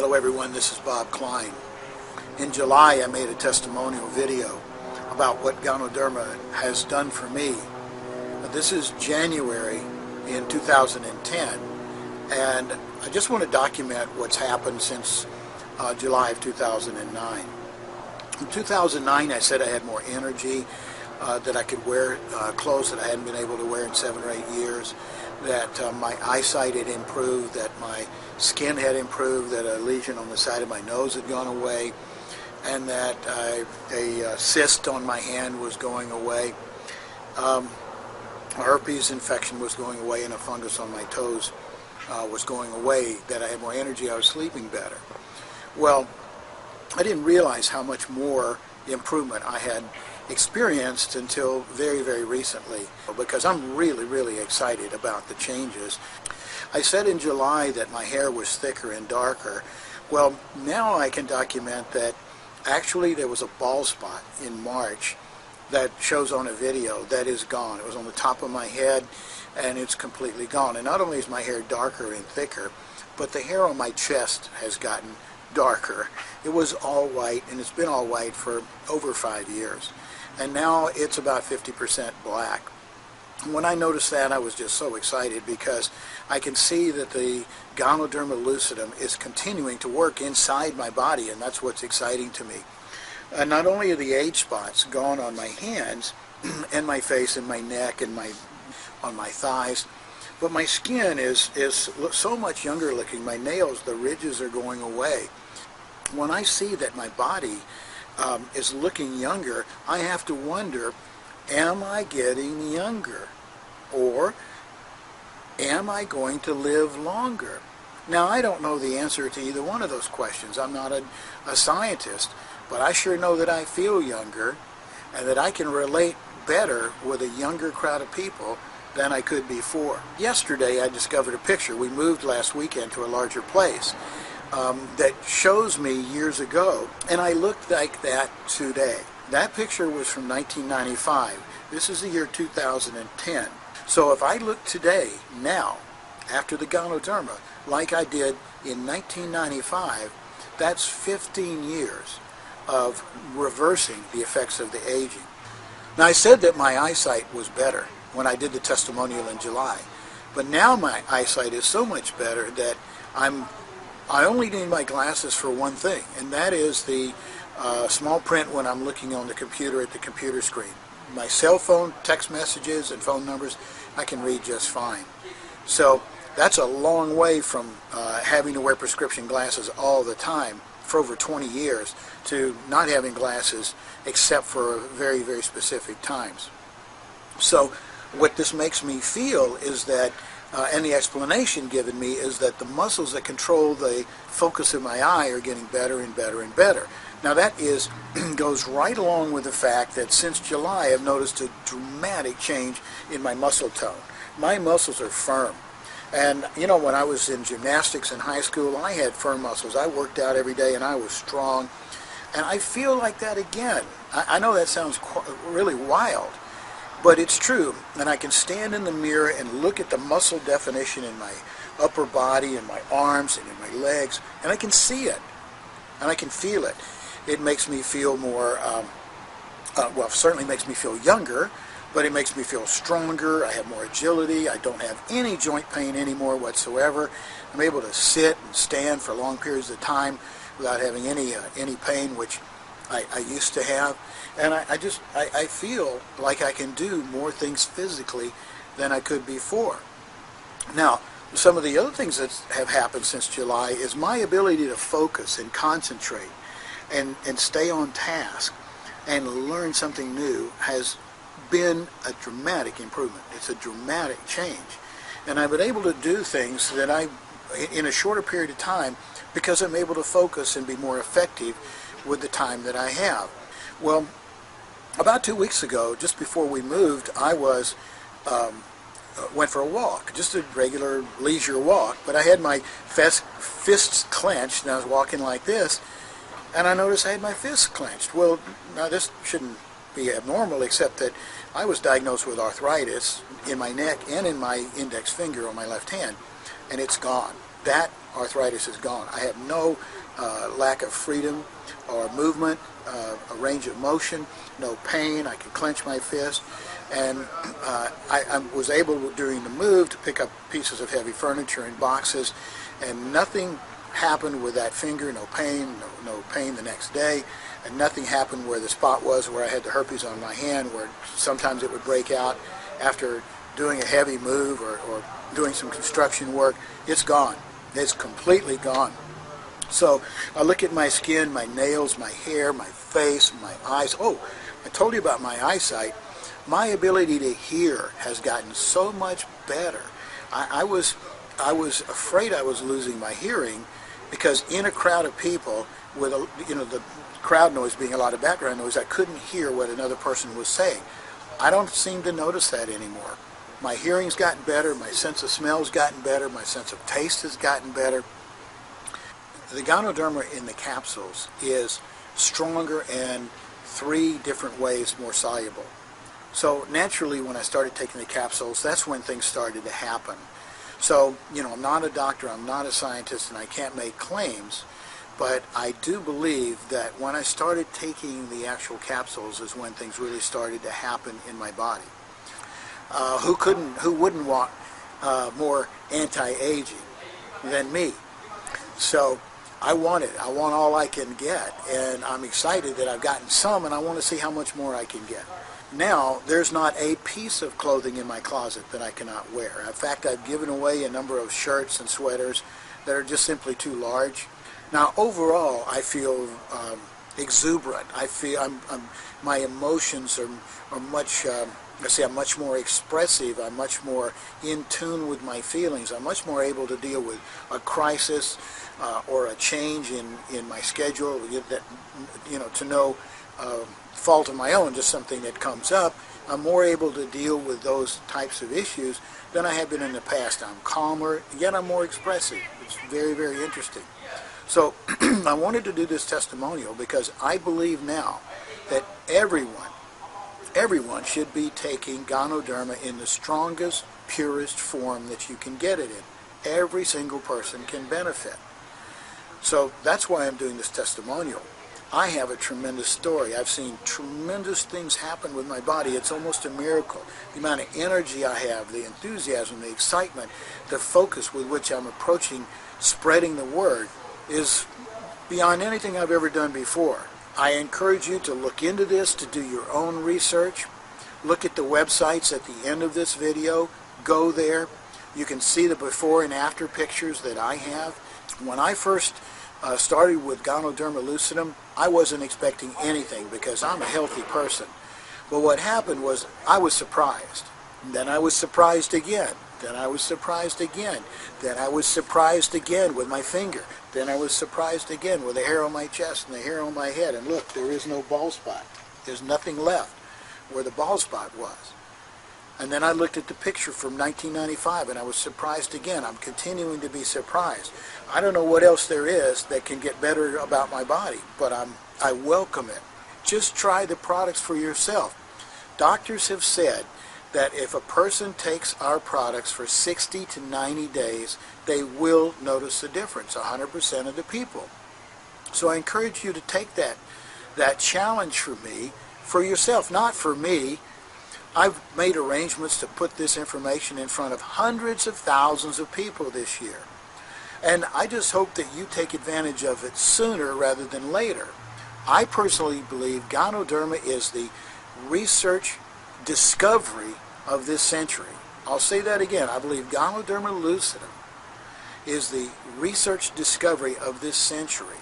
Hello everyone, this is Bob Klein. In July I made a testimonial video about what Ganoderma has done for me. This is January in 2010, and I just want to document what's happened since July of 2009. In 2009 I said I had more energy, that I could wear clothes that I hadn't been able to wear in 7 or 8 years, that my eyesight had improved, that my skin had improved, that a lesion on the side of my nose had gone away, and that a cyst on my hand was going away, a herpes infection was going away, and a fungus on my toes was going away, that I had more energy, I was sleeping better. Well, I didn't realize how much more improvement I had experienced until very, very recently, because I'm really excited about the changes. I said in July that my hair was thicker and darker. Well, now I can document that actually there was a bald spot in March that shows on a video that is gone. It was on the top of my head and it's completely gone. And not only is my hair darker and thicker, but the hair on my chest has gotten darker. It was all white, and it's been all white for over 5 years. And now it's about 50% black. When I noticed that, I was just so excited, because I can see that the Ganoderma lucidum is continuing to work inside my body, and that's what's exciting to me. Not only are the age spots gone on my hands and my face and my neck and on my thighs, but my skin is so much younger looking. My nails, the ridges are going away. When I see that my body is looking younger, I have to wonder, am I getting younger? Or am I going to live longer? Now, I don't know the answer to either one of those questions. I'm not a scientist, but I sure know that I feel younger and that I can relate better with a younger crowd of people than I could before. Yesterday, I discovered a picture. We moved last weekend to a larger place that shows me years ago, and I looked like that today. That picture was from 1995. This is the year 2010. So if I look today, now, after the Ganoderma, like I did in 1995, that's 15 years of reversing the effects of the aging. Now, I said that my eyesight was better when I did the testimonial in July, but now my eyesight is so much better that I only need my glasses for one thing, and that is the small print when I'm looking on the computer at the computer screen. My cell phone, text messages, and phone numbers, I can read just fine. So that's a long way from having to wear prescription glasses all the time for over 20 years to not having glasses except for very, very specific times. So what this makes me feel is that, and the explanation given me is that the muscles that control the focus of my eye are getting better and better and better. Now that goes right along with the fact that since July I've noticed a dramatic change in my muscle tone. My muscles are firm. And you know, when I was in gymnastics in high school, I had firm muscles. I worked out every day and I was strong. And I feel like that again. I know that sounds really wild, but it's true. And I can stand in the mirror and look at the muscle definition in my upper body and my arms and in my legs, and I can see it and I can feel it. It makes me feel more, well, certainly makes me feel younger, but it makes me feel stronger. I have more agility. I don't have any joint pain anymore whatsoever. I'm able to sit and stand for long periods of time without having any pain, which I used to have. And I feel like I can do more things physically than I could before. Now, some of the other things that have happened since July is my ability to focus and concentrate and stay on task and learn something new has been a dramatic improvement. It's a dramatic change. And I've been able to do things that in a shorter period of time, because I'm able to focus and be more effective with the time that I have. Well, about 2 weeks ago, just before we moved, I went for a walk, just a regular leisure walk, but I had my fists clenched and I was walking like this, and I noticed I had my fists clenched. Well, now this shouldn't be abnormal, except that I was diagnosed with arthritis in my neck and in my index finger on my left hand, and it's gone. that arthritis is gone. I have no lack of freedom or movement, a range of motion, no pain. I can clench my fist, and I was able during the move to pick up pieces of heavy furniture and boxes, and nothing happened with that finger. No pain, no pain the next day, and nothing happened where the spot was where I had the herpes on my hand, where sometimes it would break out after doing a heavy move or doing some construction work. It's gone. It's completely gone. So I look at my skin, my nails, my hair, my face, my eyes. Oh, I told you about my eyesight. My ability to hear has gotten so much better. I was afraid I was losing my hearing, because in a crowd of people with the crowd noise being a lot of background noise, I couldn't hear what another person was saying. I don't seem to notice that anymore. My hearing's gotten better, my sense of smell's gotten better, my sense of taste has gotten better. The Ganoderma in the capsules is stronger and 3 different ways more soluble. So naturally, when I started taking the capsules, that's when things started to happen. So, I'm not a doctor, I'm not a scientist, and I can't make claims, but I do believe that when I started taking the actual capsules is when things really started to happen in my body. Who wouldn't want more anti-aging than me? So I want it. I want all I can get, and I'm excited that I've gotten some, and I want to see how much more I can get. Now, there's not a piece of clothing in my closet that I cannot wear. In fact, I've given away a number of shirts and sweaters that are just simply too large. Now, overall, I feel exuberant. I feel my emotions are much. I'm much more expressive. I'm much more in tune with my feelings. I'm much more able to deal with a crisis or a change in my schedule. To no fault of my own, just something that comes up. I'm more able to deal with those types of issues than I have been in the past. I'm calmer, yet I'm more expressive. It's very, very interesting. So I wanted to do this testimonial because I believe now that everyone should be taking Ganoderma in the strongest, purest form that you can get it in. Every single person can benefit. So that's why I'm doing this testimonial. I have a tremendous story. I've seen tremendous things happen with my body. It's almost a miracle. The amount of energy I have, the enthusiasm, the excitement, the focus with which I'm approaching spreading the word is beyond anything I've ever done before. I encourage you to look into this, to do your own research. Look at the websites at the end of this video. Go there. You can see the before and after pictures that I have. When I first started with Ganoderma lucidum, I wasn't expecting anything because I'm a healthy person. But what happened was I was surprised. Then I was surprised again. Then I was surprised again. Then I was surprised again with my finger. Then I was surprised again with the hair on my chest and the hair on my head. And look, there is no bald spot. There's nothing left where the bald spot was. And then I looked at the picture from 1995 and I was surprised again. I'm continuing to be surprised. I don't know what else there is that can get better about my body, but I welcome it. Just try the products for yourself. Doctors have said that if a person takes our products for 60 to 90 days, they will notice a difference, 100% of the people. So I encourage you to take that challenge for me, for yourself, not for me. I've made arrangements to put this information in front of hundreds of thousands of people this year. And I just hope that you take advantage of it sooner rather than later. I personally believe Ganoderma is the research discovery of this century. I'll say that again. I believe Ganoderma lucidum is the research discovery of this century.